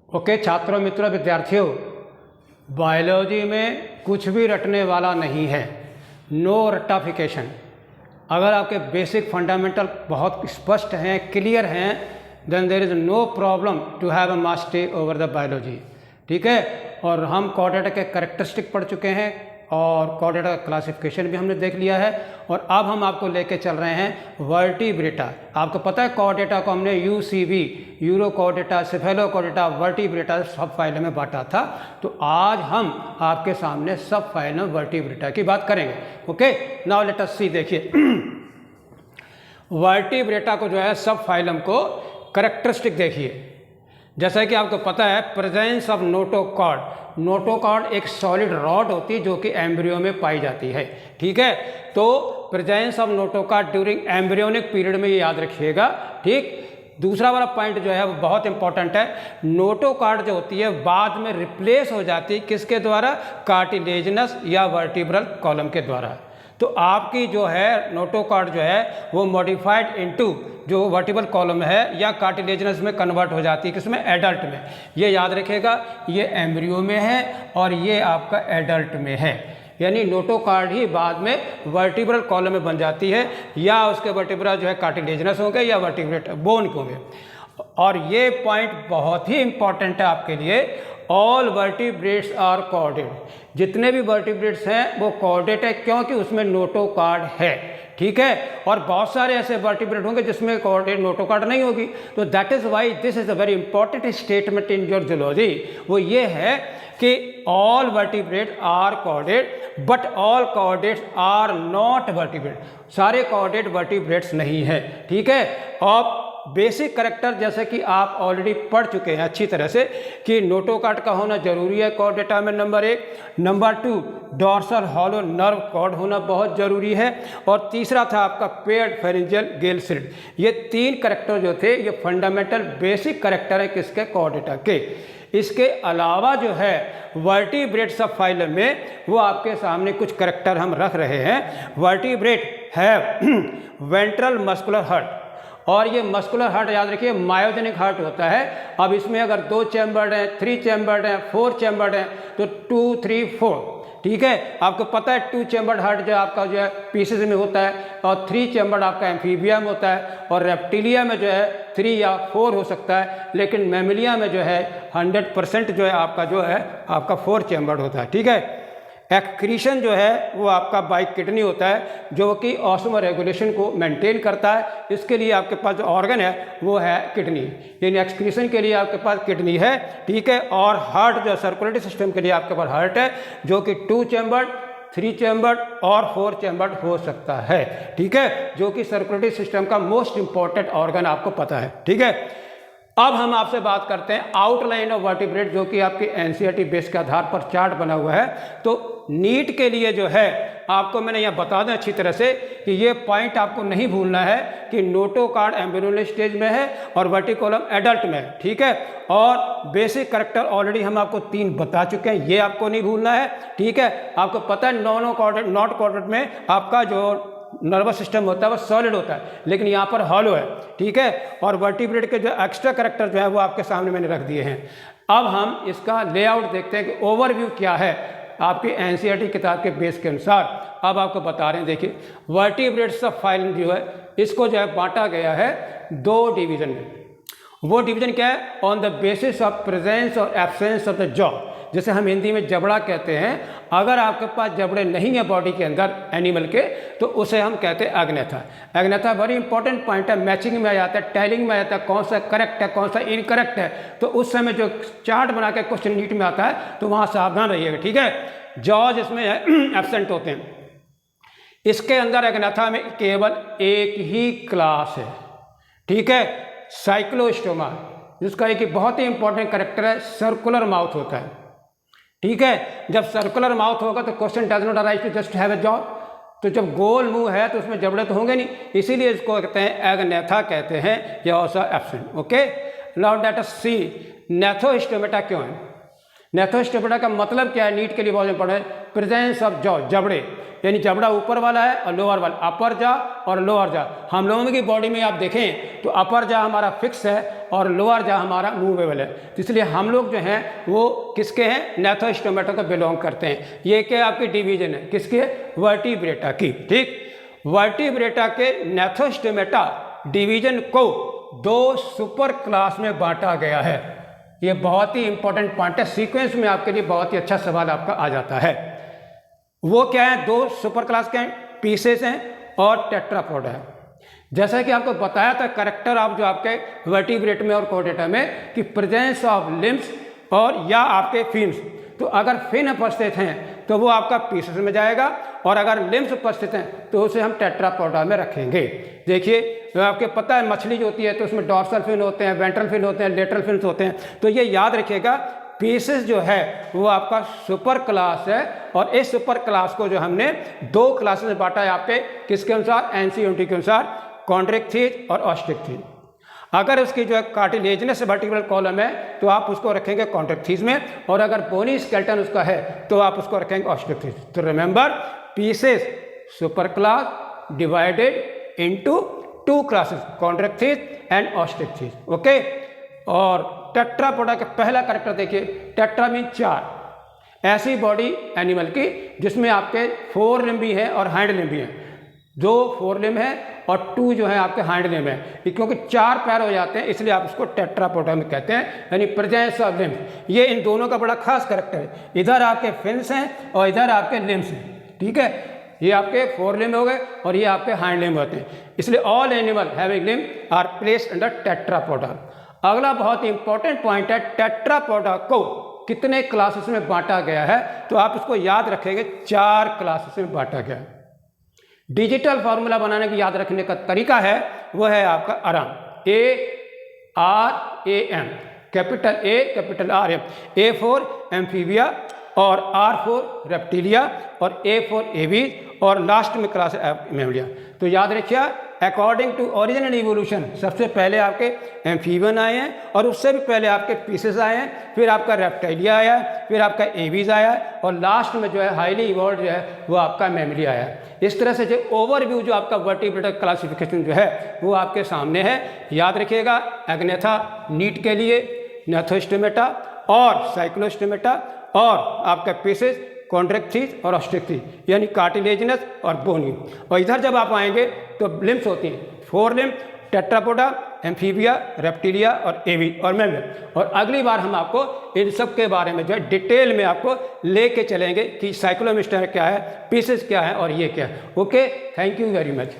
Okay छात्रों, मित्रों, विद्यार्थियों, बायोलॉजी में कुछ भी रटने वाला नहीं है। नो रटाफिकेशन। अगर आपके बेसिक फंडामेंटल बहुत स्पष्ट हैं, क्लियर हैं, then there is no problem to have a mastery over the biology. ठीक है। और हम कोऑर्डिनेटर के कैरेक्टरिस्टिक पढ़ चुके हैं और कोऑर्डिनेटर का क्लासिफिकेशन भी हमने देख लिया है। और अब हम आपको लेके चल रहे हैं वर्टिब्रेटा। आपको पता है कोऑर्डिनेटर को हमने यूसीवी, euro coordinator, cephalo coordinator, vertebrata सब फाइलों में बांटा था। तो आज हम आपके सामने सब फाइलों में वर्टिब्रेटा की बात करेंगे। ओके, नाउ लेट अस सी। देखिए वर्टिब्रेटा को जो है सब फाइलम को कैरेक्टरिस्टिक देखिए। जैसा कि आपको पता है प्रेजेंस ऑफ नोटोकॉर्ड। नोटोकॉर्ड एक सॉलिड रॉड होती है जो कि एम्ब्रियो में पाई जाती है। ठीक है। तो presence of notochord during embryonic period में ये याद रखिएगा। ठीक। दूसरा वाला पॉइंट जो है वो बहुत इंपॉर्टेंट है। नोटोकॉर्ड जो होती है बाद में रिप्लेस हो जाती है किसके द्वारा? कार्टिलेजिनस या वर्टिब्रल कॉलम के द्वारा। तो आपकी जो है नोटोकॉर्ड जो है वो मॉडिफाइड इनटू जो वर्टिब्रल कॉलम है या कार्टिलेजिनस में कन्वर्ट हो जाती है किसमें? एडल्ट में। ये याद रखिएगा, ये एम्ब्रियो में है और ये आपका एडल्ट में है। यानी नोटोकॉर्ड ही बाद में वर्टिब्रल कॉलम में बन जाती है या उसके वर्टिब्रा जो है कार्टिलेजिनस होंगे या वर्टिब्रेट बोन के होंगे। और ये पॉइंट बहुत ही इंपॉर्टेंट है आपके लिए। All vertebrates are chorded. जितने भी वर्टिब्रेट्स हैं वो कॉर्डेड है क्योंकि उसमें नोटोकॉर्ड है। ठीक है। और बहुत सारे ऐसे वर्टिब्रेट होंगे जिसमें कॉर्डेड नोटोकॉर्ड नहीं होगी। तो that is why this is a very important statement in your zoology. वो ये है कि all vertebrate are chorded but all chordates are not vertebrate. सारे कॉर्डेड वर्टिब्रेट्स नहीं है। ठीक है। और बेसिक कैरेक्टर जैसे कि आप ऑलरेडी पढ़ चुके हैं अच्छी तरह से कि नोटोकॉर्ड का होना जरूरी है कॉर्डेटा में, number 1। Number 2 dorsal hollow nerve cord होना बहुत जरूरी है। और तीसरा था आपका पेयर्ड फेरिंजियल गिल स्लिट। ये 3 कैरेक्टर जो थे ये फंडामेंटल बेसिक कैरेक्टर है किसके? कॉर्डेटा के। इसके अलावा जो है वर्टिब्रेट सब फाइलम में वो आपके सामने कुछ कैरेक्टर हम रख रहे हैं। Vertebrate have ventral muscular heart. और ये मस्कुलर हार्ट याद रखिए मायोजेनिक हार्ट होता है। अब इसमें अगर 2 चैम्बर्ड हैं, 3 चैम्बर्ड हैं, 4 चैम्बर्ड हैं तो 2, 3, 4। ठीक है। आपको पता है 2 चैम्बर्ड हार्ट जो आपका जो है पीसेज में होता है और 3 चैम्बर्ड आपका एम्फीबिया में होता है और रेप्टिलिया में जो है 3 या 4 हो सकता है। लेकिन मैमिलिया में जो है 100% जो है आपका 4 चैम्बर्ड होता है। ठीक है। एक्रीशन जो है वो आपका बाई किडनी होता है जो कि ऑस्मो रेगुलेशन को मेंटेन करता है। इसके लिए आपके पास जो ऑर्गन है वो है किडनी, यानी एक्सक्रीशन के लिए आपके पास किडनी है। ठीक है। और हार्ट जो सर्कुलेटरी सिस्टम के लिए आपके पास हार्ट है जो कि 2 चैम्बर्ड, 3 चैम्बर्ड और 4 चैम्बर्ड हो सकता है। ठीक है। जो कि सर्कुलेटरी सिस्टम का मोस्ट इंपॉर्टेंट ऑर्गन आपको पता है। ठीक है। अब हम आपसे बात करते हैं आउटलाइन ऑफ वर्टिब्रेट जो कि आपकी एनसीईआरटी बेस के आधार पर चार्ट बना हुआ है। तो नीट के लिए जो है आपको मैंने यहाँ बता दें अच्छी तरह से कि ये पॉइंट आपको नहीं भूलना है कि नोटोकॉर्ड एम्ब्रियोनिक स्टेज में है और वर्टिकॉलम एडल्ट में है। ठीक है। और बेसिक कैरेक्टर ऑलरेडी हम आपको 3 बता चुके हैं, ये आपको नहीं भूलना है। ठीक है। आपको पता है नॉट कॉर्डेट में आपका जो नर्वस सिस्टम होता है वो सॉलिड होता है लेकिन यहाँ पर हॉलो है। ठीक है। और वर्टिब्रेट के जो एक्स्ट्रा कैरेक्टर जो है वो आपके सामने मैंने रख दिए हैं। अब हम इसका लेआउट देखते हैं कि ओवरव्यू क्या है आपकी एनसीईआरटी किताब के बेस के अनुसार। अब आपको बता रहे हैं, देखिए वर्टिब्रेट सब फाइलम जो है इसको जो है बांटा गया है 2 डिवीजन में। वो डिवीजन क्या है? On the basis of presence और एब्सेंस ऑफ द जॉ, जैसे हम हिंदी में जबड़ा कहते हैं। अगर आपके पास जबड़े नहीं है बॉडी के अंदर एनिमल के तो उसे हम कहते हैं अग्न्यथा। अग्न्यथा वेरी इंपॉर्टेंट पॉइंट है, मैचिंग में आ जाता है, टैलिंग में आ जाता है, कौन सा करेक्ट है कौन सा इनकरेक्ट है। तो उस समय जो चार्ट बना के क्वेश्चन नीट में आता है तो वहाँ सावधान रहिएगा। ठीक है। जॉ जिसमें एब्सेंट होते हैं, इसके अंदर अग्न्यथा में केवल एक ही क्लास है। ठीक है। साइक्लोस्टोमा, जिसका एक बहुत ही इंपॉर्टेंट कैरेक्टर है, सर्कुलर माउथ होता है। ठीक है। जब सर्कुलर माउथ होगा तो question does not arise to just have a jaw. तो जब गोल मुंह है तो उसमें जबड़े तो होंगे नहीं, इसीलिए इसको कहते हैं अग्न्यथा कहते हैं या also absent. Okay. Now let us see Gnathostomata क्यों है। नेथोस्टोमेटा का मतलब क्या है? नीट के लिए बहुत इंपॉर्टेंट है। प्रेजेंस ऑफ जॉ, जबड़े। यानी जबड़ा ऊपर वाला है और लोअर वाला, अपर जा और लोअर जा। हम लोगों की बॉडी में आप देखें तो अपर जा हमारा फिक्स है और लोअर जा हमारा मूवेबल है, तो इसलिए हम लोग जो हैं वो किसके हैं, नेथोस्टोमेटा को बिलोंग करते हैं। ये क्या आपकी डिवीजन है किसके, वर्टिब्रेटा की। ठीक, वर्टिब्रेटा के नेथोस्टोमेटा डिवीजन को 2 सुपर क्लास में बांटा गया है। ये बहुत ही इंपॉर्टेंट पॉइंट है, सीक्वेंस में आपके लिए बहुत ही अच्छा सवाल आपका आ जाता है। वो क्या है, 2 सुपर क्लास के पीसेस हैं और टेट्रापोडा है। जैसा कि आपको बताया था करेक्टर ऑफ जो आपके वर्टिब्रेट में और कोर्डेटा में कि प्रेजेंस ऑफ लिम्स और या आपके फिन्स, तो अगर फिन उपस्थित हैं तो वो आपका पीसेस में जाएगा और अगर लिम्स उपस्थित हैं तो उसे हम टेट्रापोडा में रखेंगे। देखिए तो आपको पता है मछली जो होती है तो उसमें डॉर्सल फिन होते हैं, वेंट्रल फिन होते हैं, लेटरल फिन्स होते हैं, तो ये याद रखिएगा पीसेस जो है वो आपका सुपर क्लास है और इस सुपर क्लास को जो हमने 2 क्लासेस में बांटा है आपके किसके अनुसार, एनसीईआरटी के अनुसार, कॉन्ड्रिक्थिस और ऑस्ट्रिक्थिस। अगर उसकी जो है कार्टिलेजिनस वर्टिब्रल कॉलम है तो आप उसको रखेंगे कॉन्ड्रिक्थिस में, और अगर बोनी स्केलेटन उसका है तो आप उसको रखेंगे ऑस्ट्रिक्थिस। तो remember Pisces super class divided into 2 classes, Chondrichthyes and Osteichthyes. Okay, और टेट्रापोडा का पहला कैरेक्टर देखिए, टेट्रा मीन 4, ऐसी बॉडी एनिमल की जिसमें आपके 4 लिम्ब भी हैं और हाइंड लिम्ब भी हैं। 2 4 लिम्ब है और 2 जो है आपके हाइंड लिम्ब है, क्योंकि 4 पैर हो जाते हैं इसलिए आप उसको टेट्रापोडा में कहते हैं, यानी प्रेजेंस ऑफ लिम्ब। ये इन दोनों का बड़ा खास कैरेक्टर है, इधर आपके फिन्स हैं और इधर आपके लिम्स हैं। ठीक है, ये आपके 4 लिम्ब हो गए और ये आपके हाइंड लिम्ब होते हैं, इसलिए all animal having limb are placed under Tetrapoda. अगला बहुत इंपॉर्टेंट पॉइंट है, टेट्रापोडा को कितने क्लासेस में बांटा गया है, तो आप इसको याद रखेंगे 4 क्लासेस में बांटा गया है। डिजिटल फार्मूला बनाने की याद रखने का तरीका है वो है आपका आराम, ARAM, capital A capital RM, A for amphibia और R फॉर रेप्टिलिया और A फॉर एवीज और लास्ट में क्लास मेमलिया। तो याद रखिए अकॉर्डिंग टू ओरिजिनल इवोल्यूशन सबसे पहले आपके एम्फीबियन आए हैं और उससे भी पहले आपके पीसेस आए हैं, फिर आपका रेप्टाइलिया आया है, फिर आपका एवीज आया है और लास्ट में जो है हाईली इवॉल्व जो है वो आपका मेमलिया आया है। इस तरह से जो ओवरव्यू जो आपका वर्टिब्रेट क्लासिफिकेशन जो है वो आपके सामने है। याद रखिएगा एग्नेथा नीट के लिए, नेथोस्टोमेटा और साइक्लोस्टोमेटा और आपका पीसेस कॉन्ड्रिक्थिस और ऑस्ट्रिक्थिस, यानी कार्टिलेजिनस और बोनी। और इधर जब आप आएंगे तो लिम्स होती हैं, 4 लिम्ब, टेट्रापोडा, एम्फीबिया, रेप्टिलिया और एवी और मेमलिया। और अगली बार हम आपको इन सब के बारे में जो है डिटेल में आपको लेके चलेंगे कि साइक्लोस्टोमेटा क्या है, पीसेस क्या है और ये क्या है। Okay, thank you very much.